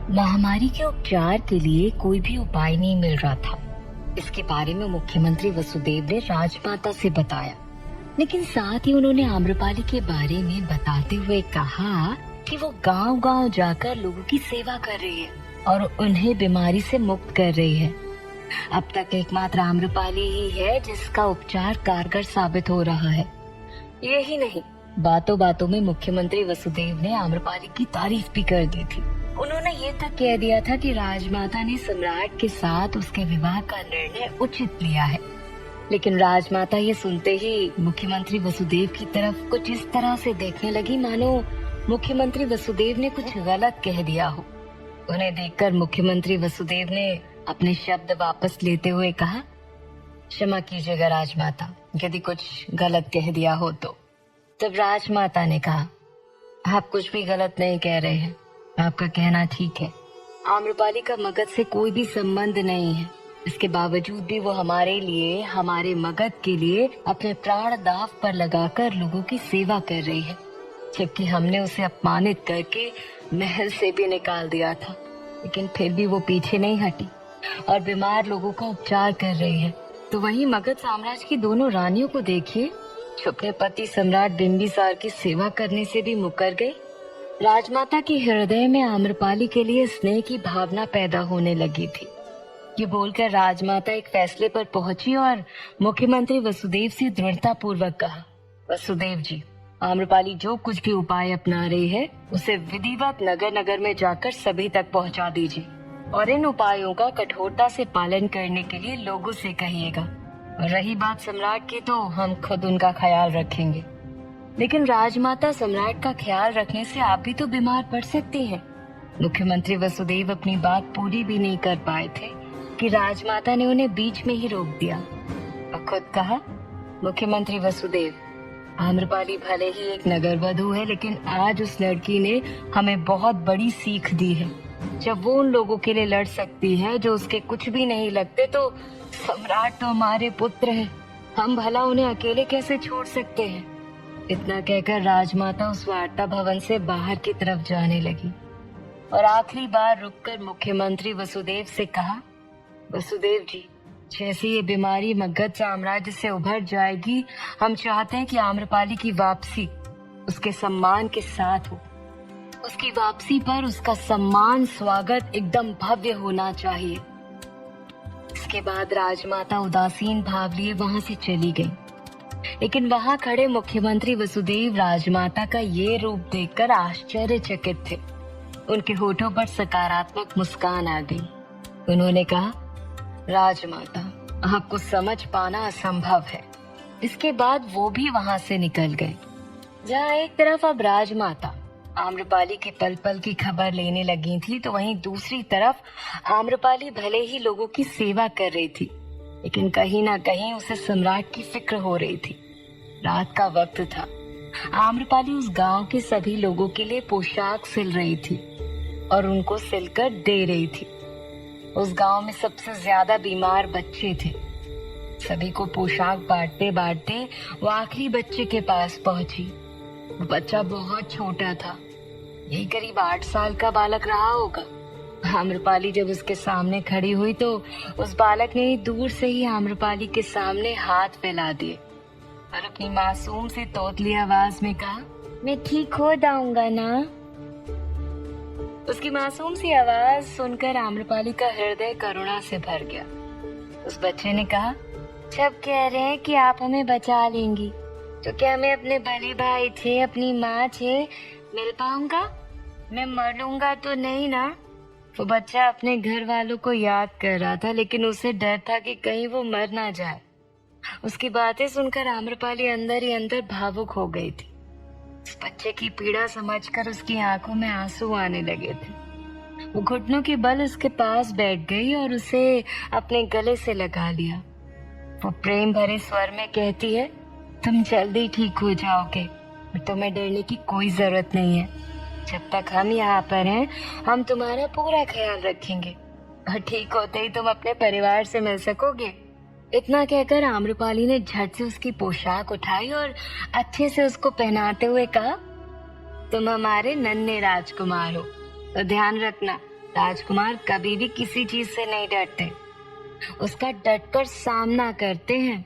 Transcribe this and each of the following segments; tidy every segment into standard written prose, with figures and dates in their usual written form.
महामारी के उपचार के लिए कोई भी उपाय नहीं मिल रहा था। इसके बारे में मुख्यमंत्री वसुदेव ने राजमाता से बताया, लेकिन साथ ही उन्होंने आम्रपाली के बारे में बताते हुए कहा कि वो गांव-गांव जाकर लोगों की सेवा कर रही है और उन्हें बीमारी से मुक्त कर रही है। अब तक एकमात्र आम्रपाली ही है जिसका उपचार कारगर साबित हो रहा है। यही नहीं, बातों बातों में मुख्यमंत्री वसुदेव ने आम्रपाली की तारीफ भी कर दी थी। उन्होंने ये तक कह दिया था कि राजमाता ने सम्राट के साथ उसके विवाह का निर्णय उचित लिया है। लेकिन राजमाता ये सुनते ही मुख्यमंत्री वसुदेव की तरफ कुछ इस तरह से देखने लगी मानो मुख्यमंत्री वसुदेव ने कुछ गलत कह दिया हो। उन्हें देखकर मुख्यमंत्री वसुदेव ने अपने शब्द वापस लेते हुए कहा, क्षमा कीजिएगा राजमाता, यदि कुछ गलत कह दिया हो तो। तब राजमाता ने कहा, आप कुछ भी गलत नहीं कह रहे हैं, आपका कहना ठीक है। आम्रपाली का मगध से कोई भी संबंध नहीं है, इसके बावजूद भी वो हमारे लिए, हमारे मगध के लिए अपने प्राण दांव पर लगाकर लोगों की सेवा कर रही है, जबकि हमने उसे अपमानित करके महल से भी निकाल दिया था। लेकिन फिर भी वो पीछे नहीं हटी और बीमार लोगों का उपचार कर रही है। तो वहीं मगध साम्राज्य की दोनों रानियों को देखिए, जो अपने पति सम्राट बिंबिसार की सेवा करने से भी मुकर गई। राजमाता के हृदय में आम्रपाली के लिए स्नेह की भावना पैदा होने लगी थी। ये बोलकर राजमाता एक फैसले पर पहुंची और मुख्यमंत्री वसुदेव से दृढ़ता पूर्वक कहा, वसुदेव जी, आम्रपाली जो कुछ भी उपाय अपना रही है उसे विधिवत नगर नगर में जाकर सभी तक पहुंचा दीजिए और इन उपायों का कठोरता से पालन करने के लिए लोगों से कहिएगा। और रही बात सम्राट की, तो हम खुद उनका ख्याल रखेंगे। लेकिन राजमाता, सम्राट का ख्याल रखने से आप भी तो बीमार पड़ सकती हैं। मुख्यमंत्री वसुदेव अपनी बात पूरी भी नहीं कर पाए थे कि राजमाता ने उन्हें बीच में ही रोक दिया और खुद कहा, मुख्यमंत्री वसुदेव, आम्रपाली भले ही एक नगरवधू है, लेकिन आज उस लड़की ने हमें बहुत बड़ी सीख दी है। जब वो उन लोगों के लिए लड़ सकती है जो उसके कुछ भी नहीं लगते, तो सम्राट तो हमारे पुत्र है, हम भला उन्हें अकेले कैसे छोड़ सकते हैं। इतना कहकर राजमाता उस वार्ता भवन से बाहर की तरफ जाने लगी और आखिरी बार रुककर मुख्यमंत्री वसुदेव से कहा, वसुदेव जी, जैसे ये बीमारी मगध साम्राज्य से उभर जाएगी, हम चाहते हैं कि आम्रपाली की वापसी उसके सम्मान के साथ हो। उसकी वापसी पर उसका सम्मान, स्वागत एकदम भव्य होना चाहिए। इसके बाद राजमाता उदासीन भाव लिए वहां से चली गई। लेकिन वहां खड़े मुख्यमंत्री वसुदेव राजमाता का ये रूप देखकर आश्चर्यचकित थे। उनके होठों पर सकारात्मक मुस्कान आ गई। उन्होंने कहा, राजमाता, आपको समझ पाना असंभव है। इसके बाद वो भी वहां से निकल गए। जहाँ एक तरफ अब राजमाता आम्रपाली के पल पल की खबर लेने लगी थी, तो वहीं दूसरी तरफ आम्रपाली भले ही लोगों की सेवा कर रही थी, लेकिन कहीं ना कहीं उसे सम्राट की फिक्र हो रही थी। रात का वक्त था। आम्रपाली उस गांव के सभी लोगों के लिए पोशाक सिल रही थी और उनको सिलकर दे रही थी। उस गांव में सबसे ज्यादा बीमार बच्चे थे। सभी को पोशाक बांटते बांटते वो आखिरी बच्चे के पास पहुंची। वो बच्चा बहुत छोटा था, यही करीब 8 साल का बालक रहा होगा। आम्रपाली जब उसके सामने खड़ी हुई तो उस बालक ने दूर से ही आम्रपाली के सामने हाथ फैला दिए और अपनी मासूम सी तोतली आवाज में कहा, मैं ठीक हो जाऊंगा ना। उसकी मासूम सी आवाज सुनकर आम्रपाली का हृदय करुणा से भर गया। उस बच्चे ने कहा, जब कह रहे हैं कि आप हमें बचा लेंगी, तो क्या मैं अपने बड़े भाई थे, अपनी माँ थे, मिल पाऊंगा? मैं मर लूंगा तो नहीं ना? वो बच्चा अपने घर वालों को याद कर रहा था, लेकिन उसे डर था कि कहीं वो मर ना जाए। उसकी बातें सुनकर आम्रपाली अंदर ही अंदर भावुक हो गई थी। उस बच्चे की पीड़ा समझकर उसकी आंखों में आंसू आने लगे थे। वो घुटनों के बल उसके पास बैठ गई और उसे अपने गले से लगा लिया। वो प्रेम भरे स्वर में कहती है, तुम जल्दी ठीक हो जाओगे और तुम्हें डरने की कोई जरूरत नहीं है। जब तक हम यहाँ पर हैं, हम तुम्हारा पूरा ख्याल रखेंगे और ठीक होते ही तुम अपने परिवार से मिल सकोगे। इतना कहकर आम्रपाली ने झट से उसकी पोशाक उठाई और अच्छे से उसको पहनाते हुए कहा, तुम हमारे नन्हे राजकुमार हो, तो ध्यान रखना राजकुमार कभी भी किसी चीज से नहीं डरते, उसका डटकर सामना करते हैं।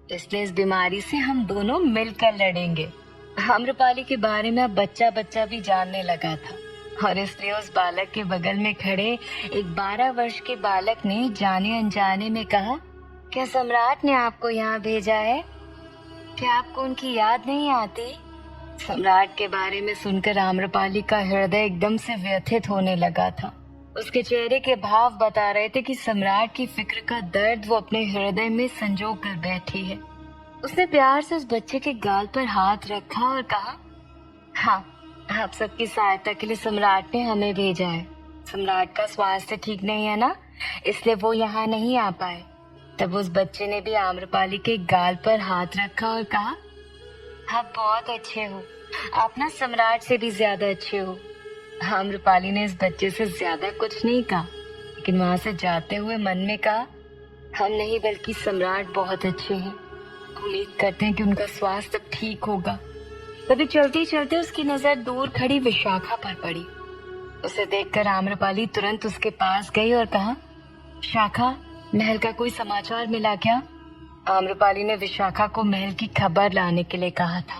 इसलिए इस बीमारी से हम दोनों मिलकर लड़ेंगे। आम्रपाली के बारे में अब बच्चा बच्चा भी जानने लगा था, और इसलिए उस बालक के बगल में खड़े एक 12 वर्ष के बालक ने जाने अनजाने में कहा, क्या सम्राट ने आपको यहाँ भेजा है? क्या आपको उनकी याद नहीं आती? सम्राट के बारे में सुनकर आम्रपाली का हृदय एकदम से व्यथित होने लगा था। उसके चेहरे के भाव बता रहे थे कि सम्राट की फिक्र का दर्द वो अपने हृदय में संजो कर बैठी है। उसने प्यार से उस बच्चे के गाल पर हाथ रखा और कहा, हाँ, आप सबकी सहायता के लिए सम्राट ने हमें भेजा है। सम्राट का स्वास्थ्य ठीक नहीं है ना, इसलिए वो यहाँ नहीं आ पाए। तब उस बच्चे ने भी आम्रपाली के गाल पर हाथ रखा और कहा, आप बहुत अच्छे हो, आप ना सम्राट से भी ज्यादा अच्छे हो। आम्रपाली ने इस बच्चे से ज्यादा कुछ नहीं कहा, लेकिन वहां से जाते हुए मन में कहा, हम नहीं बल्कि सम्राट बहुत अच्छे हैं। उम्मीद करते हैं कि उनका स्वास्थ्य अब ठीक होगा। तभी चलते चलते उसकी नजर दूर खड़ी विशाखा पर पड़ी। उसे देखकर आम्रपाली तुरंत उसके पास गई और कहा, शाखा, महल का कोई समाचार मिला क्या? आम्रपाली ने विशाखा को महल की खबर लाने के लिए कहा था।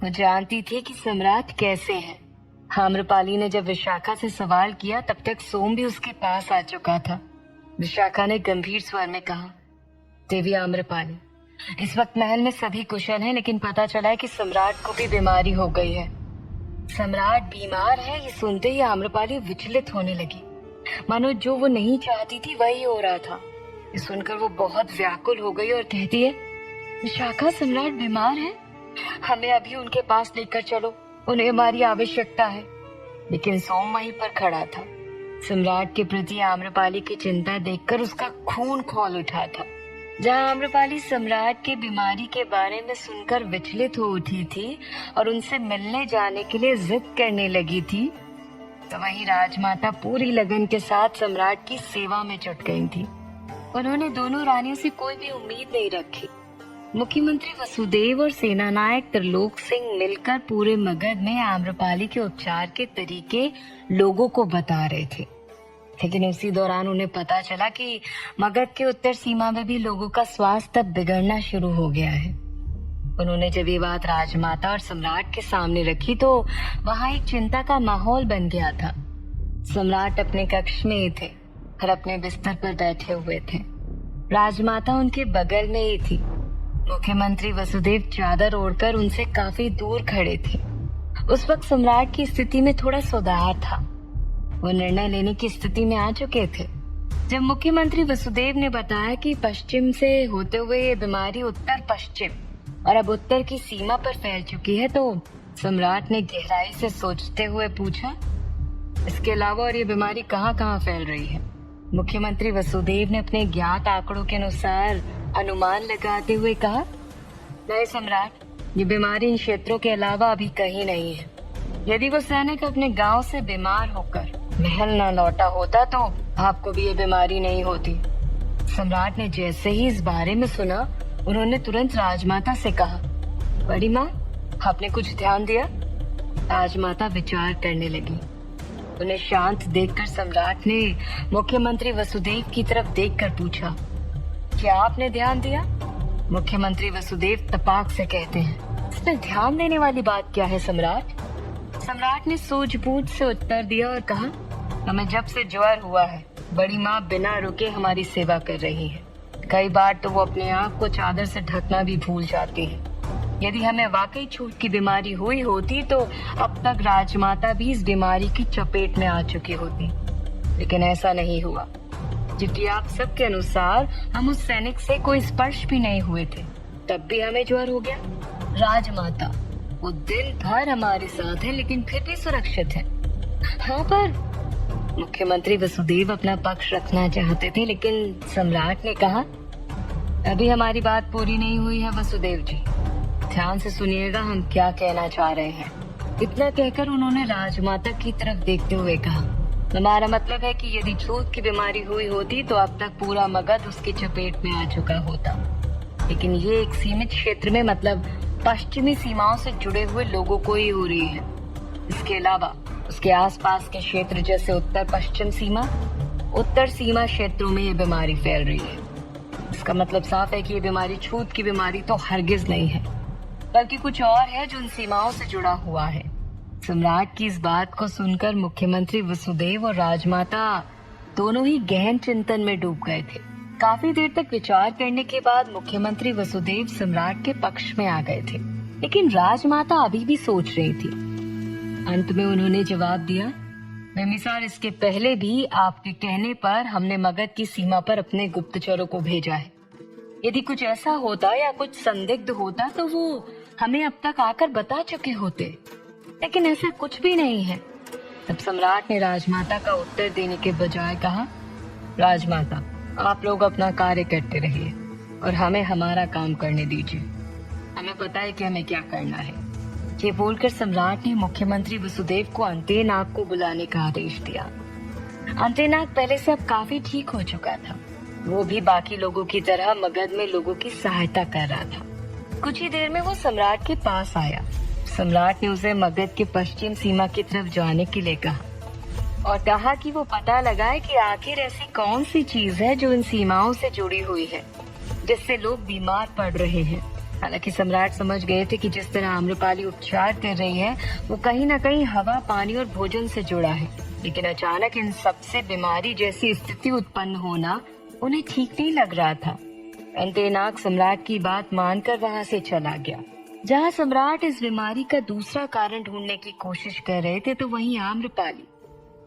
वो जानती थी कि सम्राट कैसे है। आम्रपाली ने जब विशाखा से सवाल किया तब तक सोम भी उसके पास आ चुका था। विशाखा ने गंभीर स्वर में कहा, देवी आम्रपाली, इस वक्त महल में सभी कुशल हैं, लेकिन पता चला है कि सम्राट को भी बीमारी हो गई है। सम्राट बीमार है, ये सुनते ही आम्रपाली विचलित होने लगी, मानो जो वो नहीं चाहती थी वही हो रहा था। ये सुनकर वो बहुत व्याकुल हो गई और कहती है, विशाखा, सम्राट बीमार है, हमें अभी उनके पास लेकर चलो, उन्हें हमारी आवश्यकता है। लेकिन सोम वहीं पर खड़ा था। सम्राट के प्रति आम्रपाली की चिंता देखकर उसका खून खौल उठा था। जहाँ आम्रपाली सम्राट की बीमारी के बारे में सुनकर विचलित हो उठी थी और उनसे मिलने जाने के लिए जिद करने लगी थी, तो वहीं राजमाता पूरी लगन के साथ सम्राट की सेवा में जुट गई थी। उन्होंने दोनों रानियों से कोई भी उम्मीद नहीं रखी। मुख्यमंत्री वसुदेव और सेनानायक त्रिलोक सिंह मिलकर पूरे मगध में आम्रपाली के उपचार के तरीके लोगों को बता रहे थे। लेकिन उसी दौरान उन्हें पता चला कि मगध के उत्तर सीमा में भी लोगों का स्वास्थ्य अब बिगड़ना शुरू हो गया है। उन्होंने जब ये बात राजमाता और सम्राट के सामने रखी तो वहाँ एक चिंता का माहौल बन गया था। सम्राट अपने कक्ष में ही थे और अपने बिस्तर पर बैठे हुए थे। राजमाता उनके बगल में ही थी। मुख्यमंत्री वसुदेव चादर ओढ़कर उनसे काफी दूर खड़े थे। उस वक्त सम्राट की स्थिति में थोड़ा सुधार था। वो निर्णय लेने की स्थिति में आ चुके थे। जब मुख्यमंत्री वसुदेव ने बताया कि पश्चिम से होते हुए ये बीमारी उत्तर पश्चिम और अब उत्तर की सीमा पर फैल चुकी है, तो सम्राट ने गहराई से सोचते हुए पूछा, इसके अलावा और ये बीमारी कहाँ कहाँ फैल रही है? मुख्यमंत्री वसुदेव ने अपने ज्ञात आंकड़ों के अनुसार अनुमान लगाते हुए कहा, नहीं सम्राट, ये बीमारी इन क्षेत्रों के अलावा अभी कहीं नहीं है। यदि वो सैनिक अपने गांव से बीमार होकर महल न लौटा होता तो आपको भी ये बीमारी नहीं होती। सम्राट ने जैसे ही इस बारे में सुना, उन्होंने तुरंत राजमाता से कहा, बड़ी माँ, आपने कुछ ध्यान दिया? राजमाता विचार करने लगी। उन्हें शांत देखकर सम्राट ने मुख्यमंत्री वसुदेव की तरफ देखकर पूछा, क्या आपने ध्यान दिया? मुख्यमंत्री वसुदेव तपाक से कहते हैं, इसमें ध्यान देने वाली बात क्या है सम्राट? सम्राट ने सूझबूझ से उत्तर दिया और कहा, हमें जब से ज्वर हुआ है, बड़ी माँ बिना रुके हमारी सेवा कर रही है। कई बार तो वो अपने आप को चादर से ढकना भी भूल जाती है। यदि हमें वाकई छूत की बीमारी हुई होती तो अब तक राजमाता भी इस बीमारी की चपेट में आ चुकी होती, लेकिन ऐसा नहीं हुआ। जबकि आप सबके अनुसार हम उस सैनिक से कोई स्पर्श भी नहीं हुए थे, तब भी हमें ज्वर हो गया। राजमाता, वो दिन भर हमारे साथ है लेकिन फिर भी सुरक्षित है। हाँ, पर मुख्यमंत्री वसुदेव अपना पक्ष रखना चाहते थे, लेकिन सम्राट ने कहा, अभी हमारी बात पूरी नहीं हुई है वसुदेव जी, ध्यान से सुनिएगा हम क्या कहना चाह रहे हैं। इतना कहकर उन्होंने राजमाता की तरफ देखते हुए कहा, हमारा मतलब है कि यदि छूत की बीमारी हुई होती तो अब तक पूरा मगध उसकी चपेट में आ चुका होता, लेकिन ये एक सीमित क्षेत्र में, मतलब पश्चिमी सीमाओं से जुड़े हुए लोगों को ही हो रही है। इसके अलावा उसके उसके आसपास के क्षेत्र जैसे उत्तर पश्चिम सीमा, उत्तर सीमा क्षेत्रों में ये बीमारी फैल रही है। इसका मतलब साफ है कि ये बीमारी छूत की बीमारी तो हरगिज नहीं है, बल्कि कुछ और है जो इन सीमाओं से जुड़ा हुआ है। सम्राट की इस बात को सुनकर मुख्यमंत्री वसुदेव और राजमाता दोनों ही गहन चिंतन में डूब गए थे। काफी देर तक विचार करने के बाद मुख्यमंत्री वसुदेव सम्राट के पक्ष में आ गए थे, लेकिन राजमाता अभी भी सोच रही थी। अंत में उन्होंने जवाब दिया, बिम्बिसार, इसके पहले भी आपके कहने पर हमने मगध की सीमा पर अपने गुप्तचरों को भेजा है। यदि कुछ ऐसा होता या कुछ संदिग्ध होता तो वो हमें अब तक आकर बता चुके होते, लेकिन ऐसा कुछ भी नहीं है। तब सम्राट ने राजमाता का उत्तर देने के बजाय कहा, राजमाता, आप लोग अपना कार्य करते रहिए और हमें हमारा काम करने दीजिए। हमें पता है कि हमें क्या करना है। ये बोलकर सम्राट ने मुख्यमंत्री वसुदेव को अंतेनाग को बुलाने का आदेश दिया। अंतेनाग पहले से अब काफी ठीक हो चुका था। वो भी बाकी लोगों की तरह मगध में लोगों की सहायता कर रहा था। कुछ ही देर में वो सम्राट के पास आया। सम्राट ने उसे मगध के पश्चिम सीमा की तरफ जाने के लिए कहा और कहा कि वो पता लगाए कि आखिर ऐसी कौन सी चीज है जो इन सीमाओं से जुड़ी हुई है, जिससे लोग बीमार पड़ रहे हैं। हालांकि सम्राट समझ गए थे कि जिस तरह आम्रपाली उपचार कर रही है वो कहीं न कहीं हवा, पानी और भोजन से जुड़ा है, लेकिन अचानक इन सबसे बीमारी जैसी स्थिति उत्पन्न होना उन्हें ठीक नहीं लग रहा था। अंतेनाग सम्राट की बात मानकर वहां से चला गया। जहां सम्राट इस बीमारी का दूसरा कारण ढूंढने की कोशिश कर रहे थे, तो वहीं आम्रपाली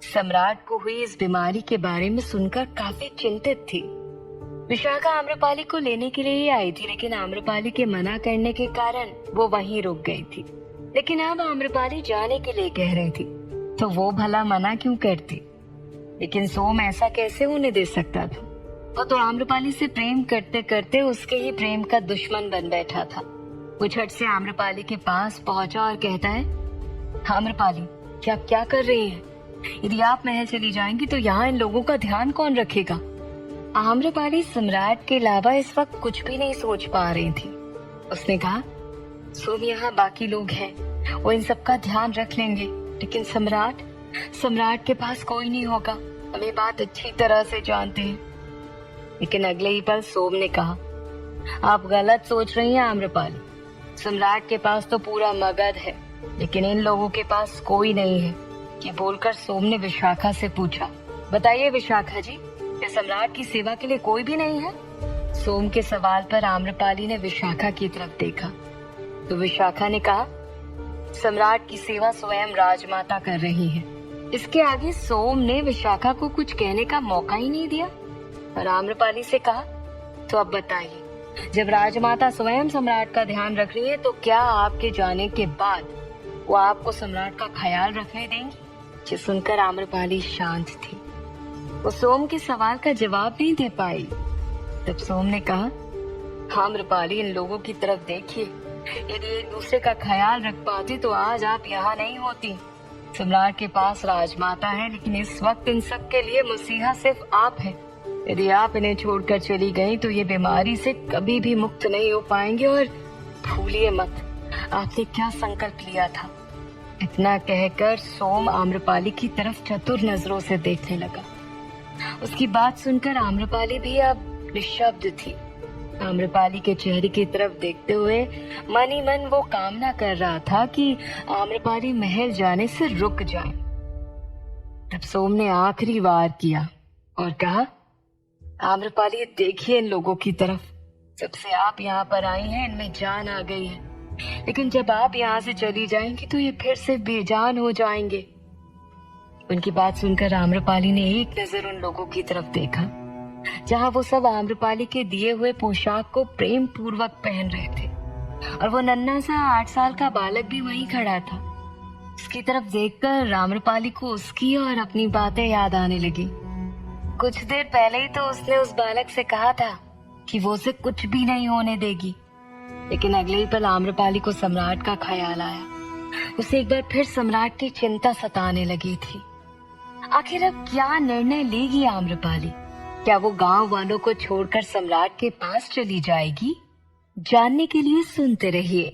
सम्राट को हुई इस बीमारी के बारे में सुनकर काफी चिंतित थी। विशाखा आम्रपाली को लेने के लिए ही आई थी, लेकिन आम्रपाली के मना करने के कारण वो वहीं रुक गई थी। लेकिन अब आम्रपाली जाने के लिए कह रही थी, तो वो भला मना क्यों करती? लेकिन सोम ऐसा कैसे होने दे सकता था? वो तो आम्रपाली से प्रेम करते करते उसके ही प्रेम का दुश्मन बन बैठा था। वो झट से आम्रपाली के पास पहुंचा और कहता है, आम्रपाली, क्या कर रही है? यदि आप महल चली जाएंगी तो यहाँ इन लोगों का ध्यान कौन रखेगा? आम्रपाली सम्राट के अलावा इस वक्त कुछ भी नहीं सोच पा रही थी। उसने कहा, सोम, यहाँ बाकी लोग हैं, वो इन सब का ध्यान रख लेंगे, लेकिन सम्राट के पास कोई नहीं होगा। हम ये बात अच्छी तरह से जानते हैं। लेकिन अगले ही पल सोम ने कहा, आप गलत सोच रही हैं आम्रपाली। सम्राट के पास तो पूरा मगध है, लेकिन इन लोगों के पास कोई नहीं है। ये बोलकर सोम ने विशाखा से पूछा, बताइए विशाखा जी, क्या सम्राट की सेवा के लिए कोई भी नहीं है? सोम के सवाल पर आम्रपाली ने विशाखा की तरफ देखा तो विशाखा ने कहा, सम्राट की सेवा स्वयं राजमाता कर रही है। इसके आगे सोम ने विशाखा को कुछ कहने का मौका ही नहीं दिया और आम्रपाली से कहा, तो अब बताइए, जब राजमाता स्वयं सम्राट का ध्यान रख रही है तो क्या आपके जाने के बाद वो आपको सम्राट का ख्याल रखने देंगी? ये सुनकर आम्रपाली शांत थी। वो सोम के सवाल का जवाब नहीं दे पाई। तब सोम ने कहा, आम्रपाली, इन लोगों की तरफ देखिए। यदि एक दूसरे का ख्याल रख पाती तो आज आप यहाँ नहीं होती। सम्राट के पास राजमाता है, लेकिन इस वक्त इन सब के लिए मसीहा सिर्फ आप हैं। यदि आप इन्हें छोड़कर चली गई तो ये बीमारी से कभी भी मुक्त नहीं हो पाएंगे। और भूलिए मत, आपने क्या संकल्प लिया था। इतना कहकर सोम आम्रपाली की तरफ चतुर नजरों से देखने लगा। उसकी बात सुनकर आम्रपाली भी अब निशब्द थी। आम्रपाली के चेहरे की तरफ देखते हुए मन ही मन वो कामना कर रहा था कि आम्रपाली महल जाने से रुक जाए। तब सोम ने आखिरी वार किया और कहा, आम्रपाली, देखिए इन लोगों की तरफ। जब से आप यहाँ पर आई हैं, इनमें जान आ गई है, लेकिन जब आप यहाँ से चली जाएंगी तो ये फिर से बेजान हो जाएंगे। उनकी बात सुनकर आम्रपाली ने एक नजर उन लोगों की तरफ देखा जहाँ वो सब आम्रपाली के दिए हुए पोशाक को प्रेम पूर्वक पहन रहे थे, और वो नन्हा सा 8 साल का बालक भी वहीं खड़ा था। उसकी तरफ देखकर आम्रपाली को उसकी और अपनी बातें याद आने लगी। कुछ देर पहले ही तो उसने उस बालक से कहा था कि वो उसे कुछ भी नहीं होने देगी, लेकिन अगले ही पल आम्रपाली को सम्राट का ख्याल आया। उसे एक बार फिर सम्राट की चिंता सताने लगी थी। आखिर अब क्या निर्णय लेगी आम्रपाली? क्या वो गांव वालों को छोड़कर सम्राट के पास चली जाएगी? जानने के लिए सुनते रहिए